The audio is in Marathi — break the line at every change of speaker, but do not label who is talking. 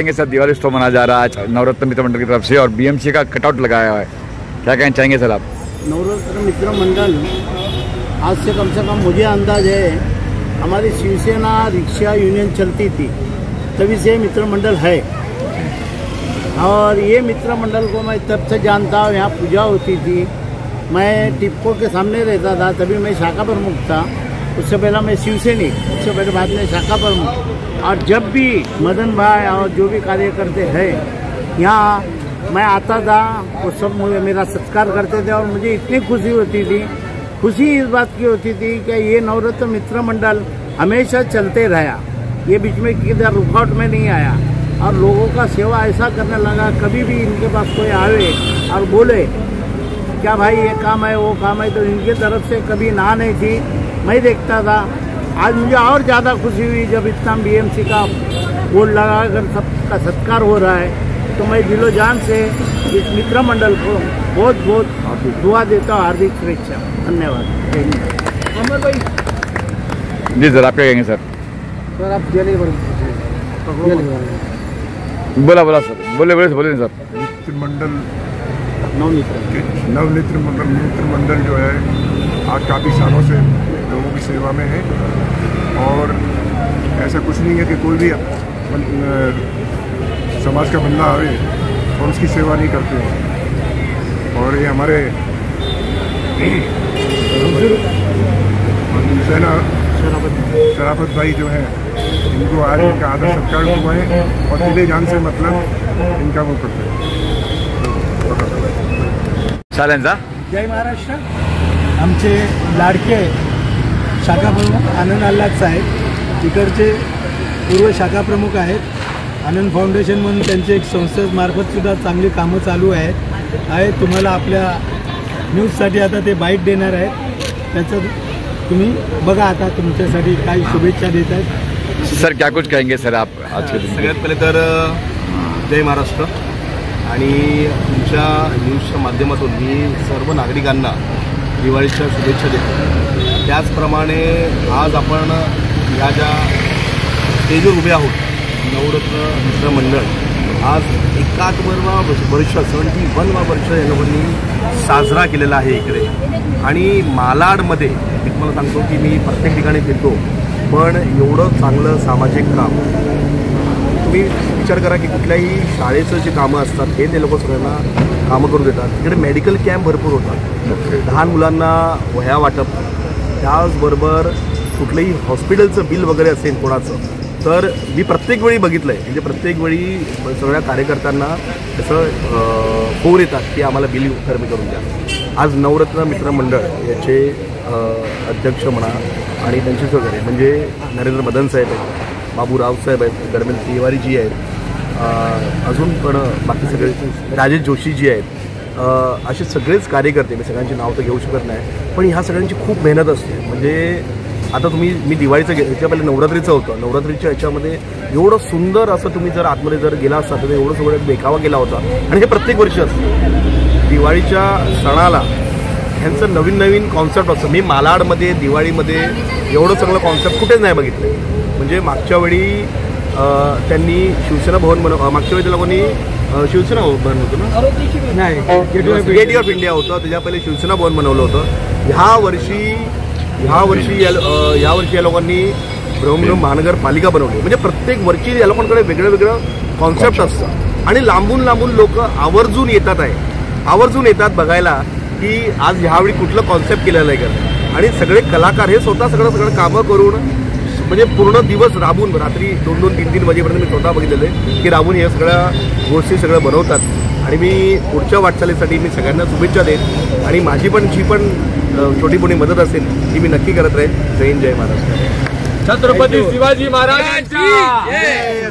कहेंगे सर? दिवाली उत्सव मनाया जा रहा है नवरत्न मित्र मंडल की तरफ से और बीएमसी का कटआउट लगाया हुआ है, क्या कहना चाहेंगे सर आप?
नवरत्न मित्र मंडल आज से कम मुझे अंदाज है हमारी शिवसेना रिक्शा यूनियन चलती थी तभी से मित्र मंडल है। और ये मित्र मंडल को मैं तब से जानता हूँ, यहाँ पूजा होती थी, मैं टिप्पो के सामने रहता था, तभी मैं शाखा प्रमुख था। उससे पहले मैं शिवसैनिक, उससे पहले बाद में शाखा प्रमुख। और जब भी मदन भाई और जो भी कार्यकर्ते हैं यहाँ मैं आता था वो सब मेरा सत्कार करते थे और मुझे इतनी खुशी होती थी। खुशी इस बात की होती थी कि ये नवरत्न मित्र मंडल हमेशा चलते रहा, ये बीच में किधर रुकावट में नहीं आया और लोगों का सेवा ऐसा करने लगा। कभी भी इनके पास कोई आवे और बोले क्या भाई ये काम है वो काम है, तो इनके तरफ से कभी ना नहीं थी, मैं देखता था। आज मुझे और ज़्यादा खुशी हुई जब इतना बीएमसी का बोर्ड लगाकर सबका सत्कार हो रहा है, तो मैं दिलो जान से इस मित्र मंडल को बहुत बहुत दुआ देता हूँ, हार्दिक शुभेच्छा, धन्यवाद। अमर भाई
जी सर, आप क्या कहेंगे सर?
सर आप
बोला सर, बोले सर।
मित्र मंडल
नवमित्र
मित्र मंडल जो है आज काफ़ी सालों से लोगों की सेवा में है और ऐसा कुछ नहीं है कि कोई भी समाज का बंदा आवे और उसकी सेवा नहीं करते हैं। और ये हमारे सेना शराफत भाई जो है इनको आज इनका आदर सत्कार हुआ है और दिले जान से मतलब इनका वो करते हैं।
जय महाराष्ट्र। आमचे लाडके शाखा प्रमुख आनंद आल्हाद साहेब इकडचे पूर्व शाखा प्रमुख आहेत। आनंद फाउंडेशन म्हणून त्यांचे एक संस्थेमार्फत सुद्धा चांगली कामं चालू आहे। तुम्हाला आपल्या न्यूजसाठी आता ते बाईट देणार आहेत, त्याचं तुम्ही बघा। आता तुमच्यासाठी काही शुभेच्छा देत आहेत
सर, क्या कुछ कहेंगे सर आप आज के दिन?
सगळ्यात पहिले तर जय महाराष्ट्र आणि तुमच्या न्यूजच्या माध्यमातून मी सर्व नागरिकांना दिवाळीच्या शुभेच्छा देतो। त्याचप्रमाणे आज आपण ह्या ज्या स्टेजवर उभे आहोत नवरत्न मित्र मंडळ आज 71वा वर्ष 71वा वर्ष या लोकांनी साजरा केलेला आहे इकडे। आणि मालाडमध्ये मी तुम्हाला सांगतो की मी प्रत्येक ठिकाणी फिरतो, पण एवढं चांगलं सामाजिक काम तुम्ही विचार करा की कुठल्याही शाळेचं जे कामं असतात ते लोक सगळ्यांना कामं करून देतात। तिकडे मेडिकल कॅम्प भरपूर होतात, लहान मुलांना वह्या वाटप, त्याचबरोबर कुठलंही हॉस्पिटलचं बिल वगैरे असेल कोणाचं तर मी प्रत्येक वेळी बघितलं आहे, म्हणजे प्रत्येक वेळी सगळ्या कार्यकर्त्यांना तसं फोन येतात की आम्हाला बिल कमी करून द्या। आज नवरत्न मित्र मंडळ याचे अध्यक्ष म्हणा आणि त्यांचे वगैरे म्हणजे नरेंद्र मदन साहेब आहेत, बाबूराव साहेब आहेत, धर्मेंद्र तिवारीजी आहेत, अजून पण बाकी सगळे राजेश जोशीजी आहेत, असे सगळेच कार्यकर्ते, मी सगळ्यांची नाव तर घेऊ शकत नाही, पण ह्या सगळ्यांची खूप मेहनत असते। म्हणजे आता मी दिवाळीचं ह्याच्या पहिले नवरात्रीचं होतं, नवरात्रीच्या ह्याच्यामध्ये एवढं सुंदर असं तुम्ही जर आतमध्ये जर गेला असता तर एवढं सगळं देखावा केला होता आणि हे प्रत्येक वर्षी असतं। दिवाळीच्या सणाला ह्यांचं नवीन कॉन्सेप्ट असतं। मी मालाडमध्ये दिवाळीमध्ये एवढं चांगलं कॉन्सेप्ट कुठेच नाही बघितलं। म्हणजे मागच्या वेळी त्यांनी शिवसेना भवन मागच्या वेळी त्या लोकांनी शिवसेना भवन होतं ना, नाही गेट ऑफ इंडिया होतं, त्याच्या पहिले शिवसेना भवन बनवलं होतं। ह्या वर्षी या लोकांनी ब्रह्मब्रह्म महानगरपालिका बनवली। म्हणजे प्रत्येक वर्षी या लोकांकडे वेगळं कॉन्सेप्ट असतं आणि लांबून लोक आवर्जून येतात बघायला की आज ह्यावेळी कुठलं कॉन्सेप्ट केलेलं आहे का। आणि सगळे कलाकार हे स्वतः सगळं कामं करून म्हणजे पूर्ण दिवस राबून रात्री 2-2, 3-3 वाजेपर्यंत मी स्वतः बघितलेलं आहे की राबून हे सगळ्या गोष्टी सगळं बनवतात। आणि मी पुढच्या वाटचालीसाठी मी सगळ्यांना शुभेच्छा देईन आणि माझी पण जी पण छोटी मोठी मदत असेल ती मी नक्की करत राहील। जय हिंद, जय महाराष्ट्र।
छत्रपती शिवाजी महाराजांची जय।